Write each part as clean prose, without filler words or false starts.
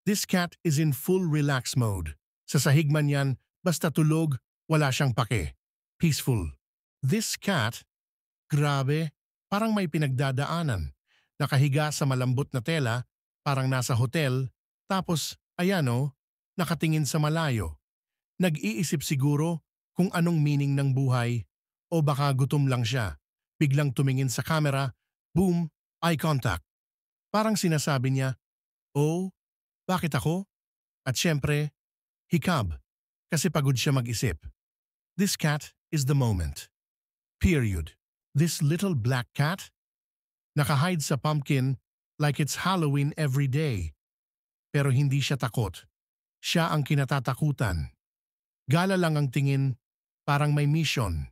This cat is in full relax mode. Sa sahig man yan, basta tulog, wala siyang pake. Peaceful. This cat, grabe, parang may pinagdadaanan. Nakahiga sa malambot na tela, parang nasa hotel, tapos, ayan o, nakatingin sa malayo. Nag-iisip siguro kung anong meaning ng buhay o baka gutom lang siya. Biglang tumingin sa camera, boom, eye contact. Parang sinasabi niya, "Oh, bakit ako?" At syempre, hikab, kasi pagod siya mag-isip. This cat is the moment. Period. This little black cat, nakahide sa pumpkin like it's Halloween every day. Pero hindi siya takot. Siya ang kinatatakutan. Gala lang ang tingin, parang may mission.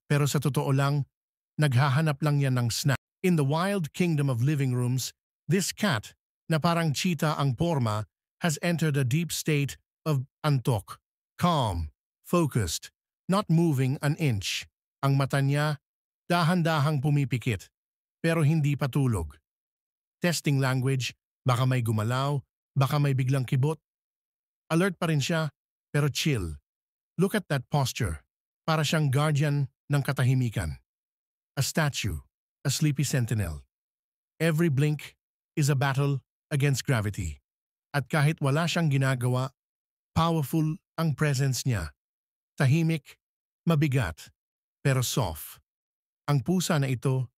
Pero sa totoo lang, naghahanap lang yan ng snack. In the wild kingdom of living rooms, this cat, na parang cheetah ang porma, has entered a deep state of antok. Calm, focused, not moving an inch. Ang mata niya, dahan-dahang pumipikit, pero hindi patulog. Testing language, baka may gumalaw, baka may biglang kibot. Alert pa rin siya, pero chill. Look at that posture. Para siyang guardian ng katahimikan. A statue, a sleepy sentinel. Every blink is a battle against gravity. At kahit wala siyang ginagawa, powerful ang presence niya. Tahimik, mabigat, pero soft. Ang pusa na ito,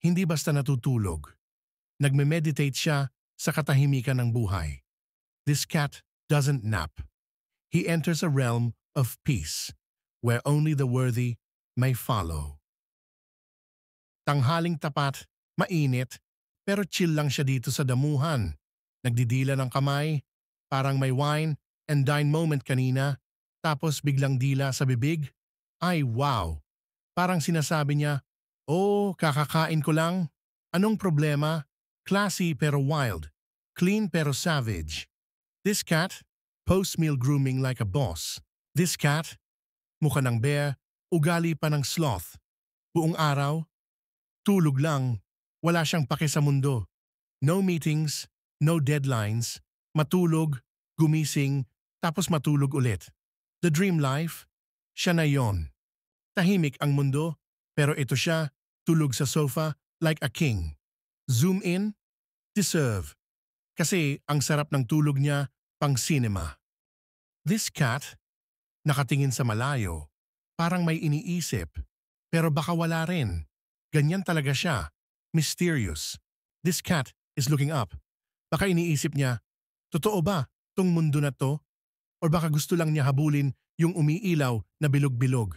hindi basta natutulog. Nagme-meditate siya sa katahimikan ng buhay. This cat doesn't nap. He enters a realm of peace, where only the worthy may follow. Tanghaling tapat, mainit, pero chill lang siya dito sa damuhan. Nagdidila ng kamay, parang may wine and dine moment kanina, tapos biglang dila sa bibig. Ay wow! Parang sinasabi niya, "Oh, kakakain ko lang. Anong problema? Classy pero wild. Clean pero savage." This cat, post-meal grooming like a boss. This cat, mukha ng bear, ugali pa ng sloth. Buong araw, tulog lang, wala siyang pake sa mundo. No meetings, no deadlines, matulog, gumising, tapos matulog ulit. The dream life, siya na yon. Tahimik ang mundo, pero ito siya, tulog sa sofa like a king. Zoom in, deserve. Kasi ang sarap ng tulog niya, pang cinema. This cat, nakatingin sa malayo, parang may iniisip, pero baka wala rin. Ganyan talaga siya, mysterious. This cat is looking up. Baka iniisip niya, totoo ba tong mundo na to? Or baka gusto lang niya habulin yung umiilaw na bilog-bilog?